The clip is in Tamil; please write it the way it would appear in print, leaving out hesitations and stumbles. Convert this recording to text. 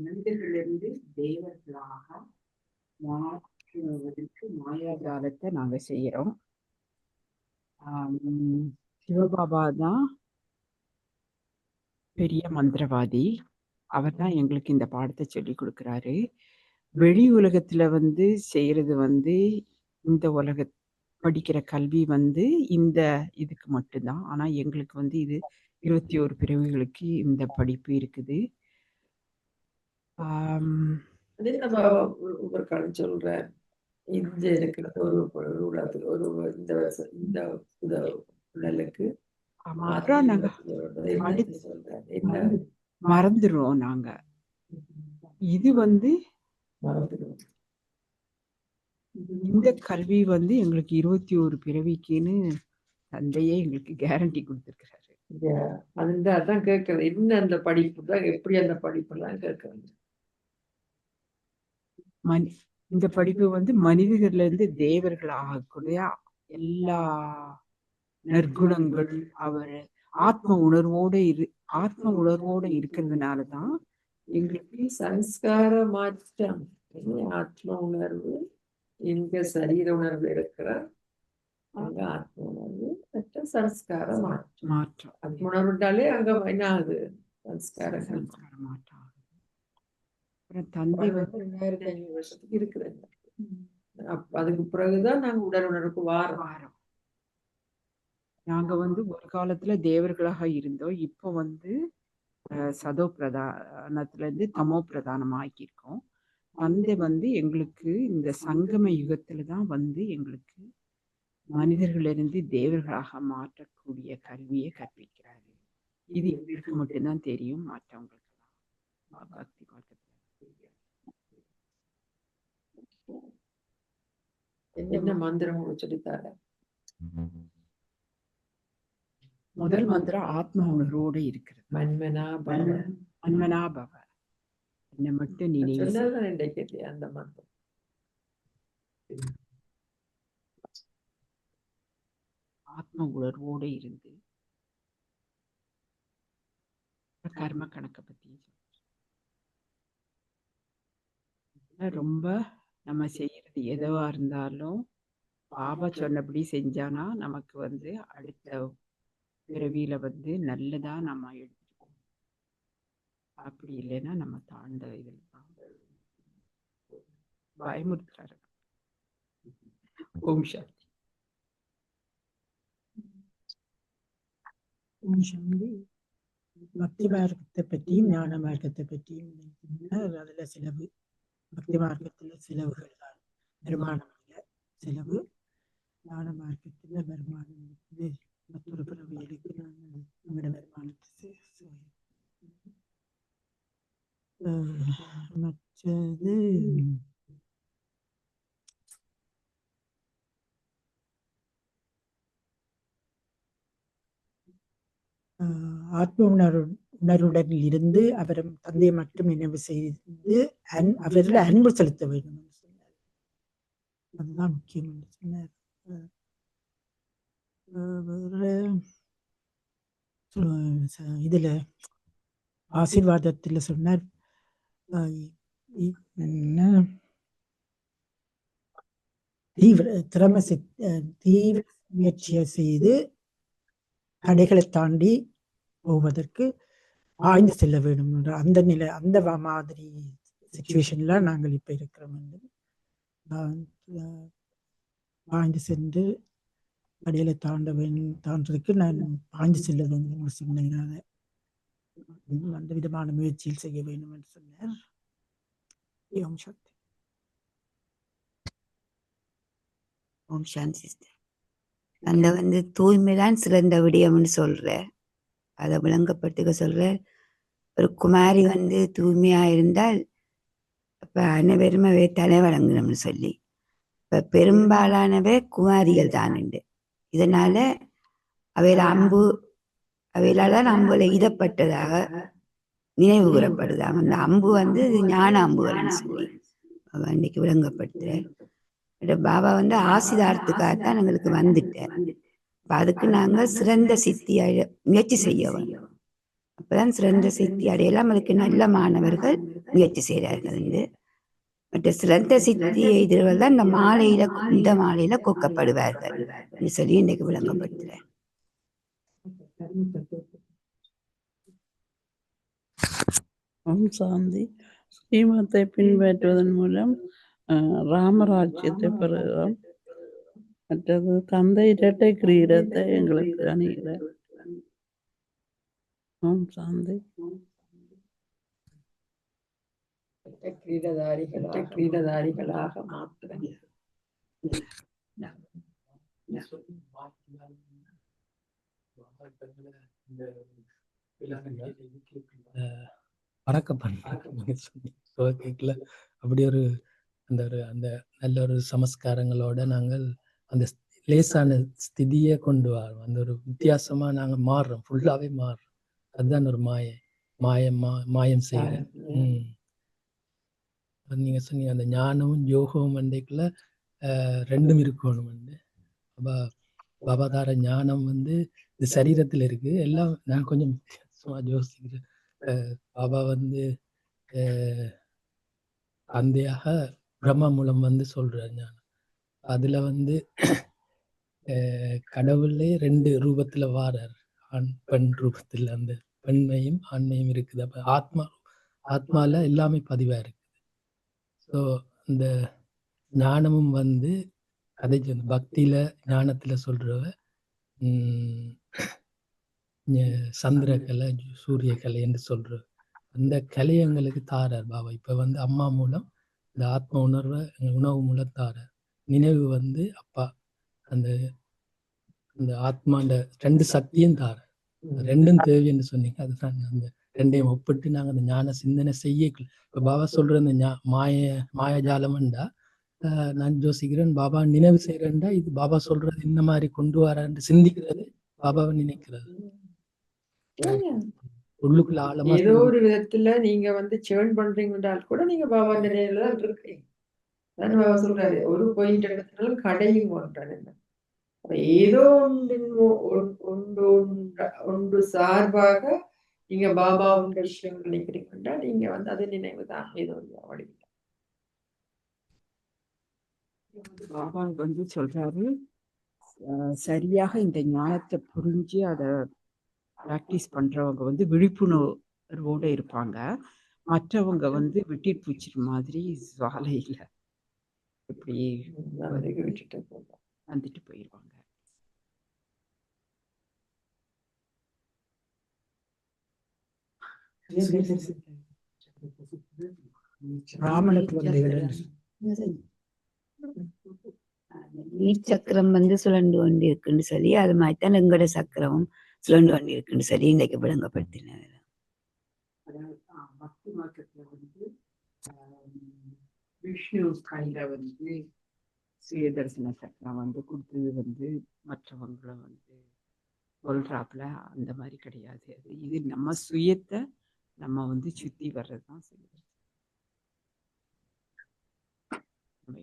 மனிதர்களிலிருந்து தேவர்களாக மாற்றுவதற்கு மாயாஜாலத்தை நாங்க செய்யறோம். சிவபாபா தான் பெரிய மந்திரவாதி. அவர் தான் எங்களுக்கு இந்த பாடத்தை சொல்லி கொடுக்குறாரு. வெளி உலகத்துல செய்யறது இந்த உலக படிக்கிற கல்வி இந்த இதுக்கு மட்டும்தான். ஆனா எங்களுக்கு இது 21 பிறவிகளுக்கு இந்த படிப்பு இருக்குது. அதே நம்ம ஒரு கடன் சொல்ற இந்த இருக்கிற ஒரு இந்த உடலுக்கு அப்புறம் நாங்க மறந்துடுறோம். நாங்க இது இந்த கல்வி எங்களுக்கு 21 பிறவிக்குன்னு தந்தையே எங்களுக்கு கேரண்டி கொடுத்துருக்கிறாரு. அதான் கேட்கறது. என்ன அந்த படிப்பு தான், எப்படி அந்த படிப்பு எல்லாம் கேட்கறது. இந்த படிப்பு மனிதர்கள்ல இருந்து தேவர்கள் ஆகக்கூடிய எல்லா நற்குணங்கள் அவர் ஆத்ம உணர்வோட இருக்கிறதுனாலதான் எங்களுக்கு சம்ஸ்கார மாற்றம். ஆத்ம உணர்வு இங்க சரீர உணர்வு இருக்கிற அங்க ஆத்ம உணர்வு சம்ஸ்கார மாற்றம். ஆத்ம உணர்வுட்டாலே அங்க என்ன ஆகுது? சம்ஸ்கார மாற்றம். அப்புறம் தந்தை 2500 வருஷத்துக்கு இருக்கிறது. அதுக்கு பிறகுதான் நாங்க உடல் உணர்வுக்கு வாரம். நாங்க ஒரு காலத்துல தேவர்களாக இருந்தோம். இப்போ சதோ பிரதானத்துல இருந்து தமோ பிரதானம் ஆக்கியிருக்கோம். தந்தை எங்களுக்கு இந்த சங்கம யுகத்துலதான் எங்களுக்கு மனிதர்களிலிருந்து தேவர்களாக மாற்றக்கூடிய கல்வியை கற்பிக்கிறாரு. இது எங்களுக்கு மட்டும்தான் தெரியும், மற்றவங்களுக்கு பக்தி மார்க்கத்துல என்ன மந்திரம் சொல்லித்தார? முதல் மந்திரம் ஆத்ம உணர்வோடு இருக்கிறது. மன்மனா பவ, என்னை மட்டும் நினைவு. அந்த மந்திரம் ஆத்ம உணர்வோடு இருந்து கர்ம கணக்கை பத்தி ரொம்ப நம்ம செய்யறது எதுவா இருந்தாலும் பாபா சொன்னபடி செஞ்சானா நமக்கு அடுத்த பிறவியில நல்லதா நம்ம எடுத்துக்கோம். அப்படி இல்லைன்னா நம்ம தாழ்ந்த இதில் பயமுறுத்துறாரு. ஓம் சாந்தி. பக்தி மார்க்கத்தை பற்றியும் ஞான மார்க்கத்தை பற்றியும் அதுல செலவு. பக்தி மார்க்கத்துல செலவுகள் தான், வருமானம் இல்லை செலவு. ஞான மார்க்கத்துல வருமானம் மற்றொரு பிறவிகளுக்கு நாங்கள் நம்மளோட வருமானத்தை மற்றது ஆத்ம உணர்வுடன் இருந்து அவரும் தந்தையை மட்டும் நினைவு செய்து அவரில் அன்பு செலுத்த வேண்டும் என்று சொன்னார். அதுதான் முக்கியம் என்று சொன்னார். இதுல ஆசீர்வாதத்துல சொன்னார், தீவிர முயற்சியை செய்து தடைகளை தாண்டி போவதற்கு ஆய்ந்து செல்ல வேண்டும் என்ற அந்த நிலை, அந்த மாதிரி சிச்சுவேஷன்ல நாங்கள் இப்ப இருக்கிறோம். பாய்ந்து சென்று தடைகளை தாண்டதுக்கு நான் பாய்ந்து செல்ல வேண்டும் என்று சொன்னேன். அந்த விதமான முயற்சியில் செய்ய வேண்டும் என்று சொன்னார். ஓம் சாந்தி. ஓம் சாந்தி சிஸ்டர். அந்த தூய்மைதான் சிறந்த விடயம்னு சொல்ற, அதை விளங்கப்பட்டுக்க சொல்ற. ஒரு குமாரி தூய்மையா இருந்தால் அப்ப அனைவருமே தலை வழங்கணும்னு சொல்லி, இப்ப பெரும்பாலானவை குமாரிகள் தான் உண்டு. இதனால அவையிலாதான் அம்புல இதப்பட்டதாக நினைவு கூறப்படுதாம். அந்த அம்பு ஞான அம்புகள்னு சொல்லி அன்னைக்கு விளங்கப்படுத்துறேன். பாபா ஆசிதார்த்துக்காகத்தான் எங்களுக்கு வந்துட்டேன். அதுக்கு நாங்க சிறந்த சித்தியாய முயற்சி செய்ய வேண்டும். அப்பதான் சிறந்த சித்தி அடையலாம். அதுக்கு நல்ல மாணவர்கள் முயற்சி செய்கிறார்கள் என்று. மற்ற சிறந்த சித்தி எதிர்வர்கள் தான் இந்த மாலையில கொக்கப்படுவார்கள் என்று சொல்லி இன்றைக்கு விளங்கப்படுத்துறேன். சாந்தி ஸ்ரீமத்தை பின்பற்றுவதன் மூலம் ராமராஜ்யத்தை பெறுகிறோம். மற்றது தந்தை இரட்டை கிரீடத்தை எங்களுக்கு அணிகிறார். சாந்தி கிரீடதாரிகளாக மாற்றுவேன். கேட்கல அப்படி ஒரு அந்த நல்ல ஒரு சமஸ்காரங்களோட நாங்கள் அந்த லேசான ஸ்திதியை கொண்டு வரோம். அந்த ஒரு வித்தியாசமா நாங்க மாறுறோம், ஃபுல்லாவே மாறுறோம். அதுதான் ஒரு மாயம் செய்யறேன். நீங்க சொன்னீங்க அந்த ஞானமும் யோகமும் அன்றைக்குள்ள ரெண்டும் இருக்கணும். பாபாதார ஞானம் வந்து இந்த சரீரத்துல இருக்கு. எல்லாம் நான் கொஞ்சம் சும்மா யோசிக்கிறேன். பாபா வந்து தந்தையாக பிரம்மா மூலம் வந்து சொல்றார் ஞானம். அதுல வந்து கடவுளே 2 ரூபத்துல வாரார், ஆண் பெண் ரூபத்துல. அந்த பெண்மையும் ஆண்மையும் இருக்குது. அப்ப ஆத்மால எல்லாமே பதிவா இருக்குது. ஸோ இந்த ஞானமும் வந்து அதை பக்தியில ஞானத்துல சொல்றவ சந்திர கலை சூரிய கலை என்று சொல்ற அந்த கலையை எங்களுக்கு தாரார் பாபா. இப்ப வந்து அம்மா மூலம் இந்த ஆத்ம உணர்வை உணவு மூலம் தாரார். நினைவு வந்து அப்பா அந்த ஆத்மாண்ட 2 சக்தியும் தாரார். 2ம் தேவைன்னு சொன்னீங்க. அதுதான் அந்த 2ஐயும் ஒப்பிட்டு நாங்கள் அந்த ஞான சிந்தனை செய்ய. இப்ப பாபா சொல்ற அந்த மாயஜாலம்ண்டா நான் யோசிக்கிறேன், பாபா நினைவு செய்யறேன்டா இது பாபா சொல்றது இந்த மாதிரி கொண்டு வரான்னு சிந்திக்கிறது பாபாவை நினைக்கிறது. உள்ளுக்குள்ள ஆழமா ஏதோ ஒரு விதத்துல நீங்க வந்து சேர்ன் பண்றீங்கன்றால் கூட நீங்க பாபா நிலையில தான் இருக்கீங்க. அதான் பாபா சொல்றாரு, ஒரு பாயிண்ட் எடுத்தாலும் கடையும் ஒன்றான். ஏதோ ஒன்று சார்பாக நீங்க பாபா உங்க விஷயங்கள் நினைக்கிறீங்கன்னா நீங்க வந்து அது நினைவுதான். ஏதோ வழி பாபா வந்து சொல்றாரு, சரியாக இந்த ஞானத்தை புரிஞ்சு அதை பிராக்டிஸ் பண்றவங்க வந்து விழிப்புணர்வோட இருப்பாங்க. மற்றவங்க வந்து வெட்டிட்டு பூச்சிரு மாதிரி ஜுவாலையில இப்படி வந்துட்டு போயிடுவாங்க. ராமன குழந்தைகள் நீர் சக்கரம் வந்து சுழண்டு கொண்டு இருக்குன்னு சொல்லி அது மாதிரிதான் எங்களோட சக்கரமும் சுழண்டு கொண்டு இருக்குன்னு சொல்லி இன்னைக்கு விளங்கப்படுத்தினேன். பக்தி மார்க்கத்துல வந்து விஷ்ணு கையில வந்து சுயதர்சன சக்கரம் வந்து கொடுத்தது வந்து மற்றவங்களை வந்து சொல்றாப்புல அந்த மாதிரி கிடையாது. அது இது நம்ம சுயத்தை நம்ம வந்து சுத்தி வர்றதுதான் செய்யுது. நம்ம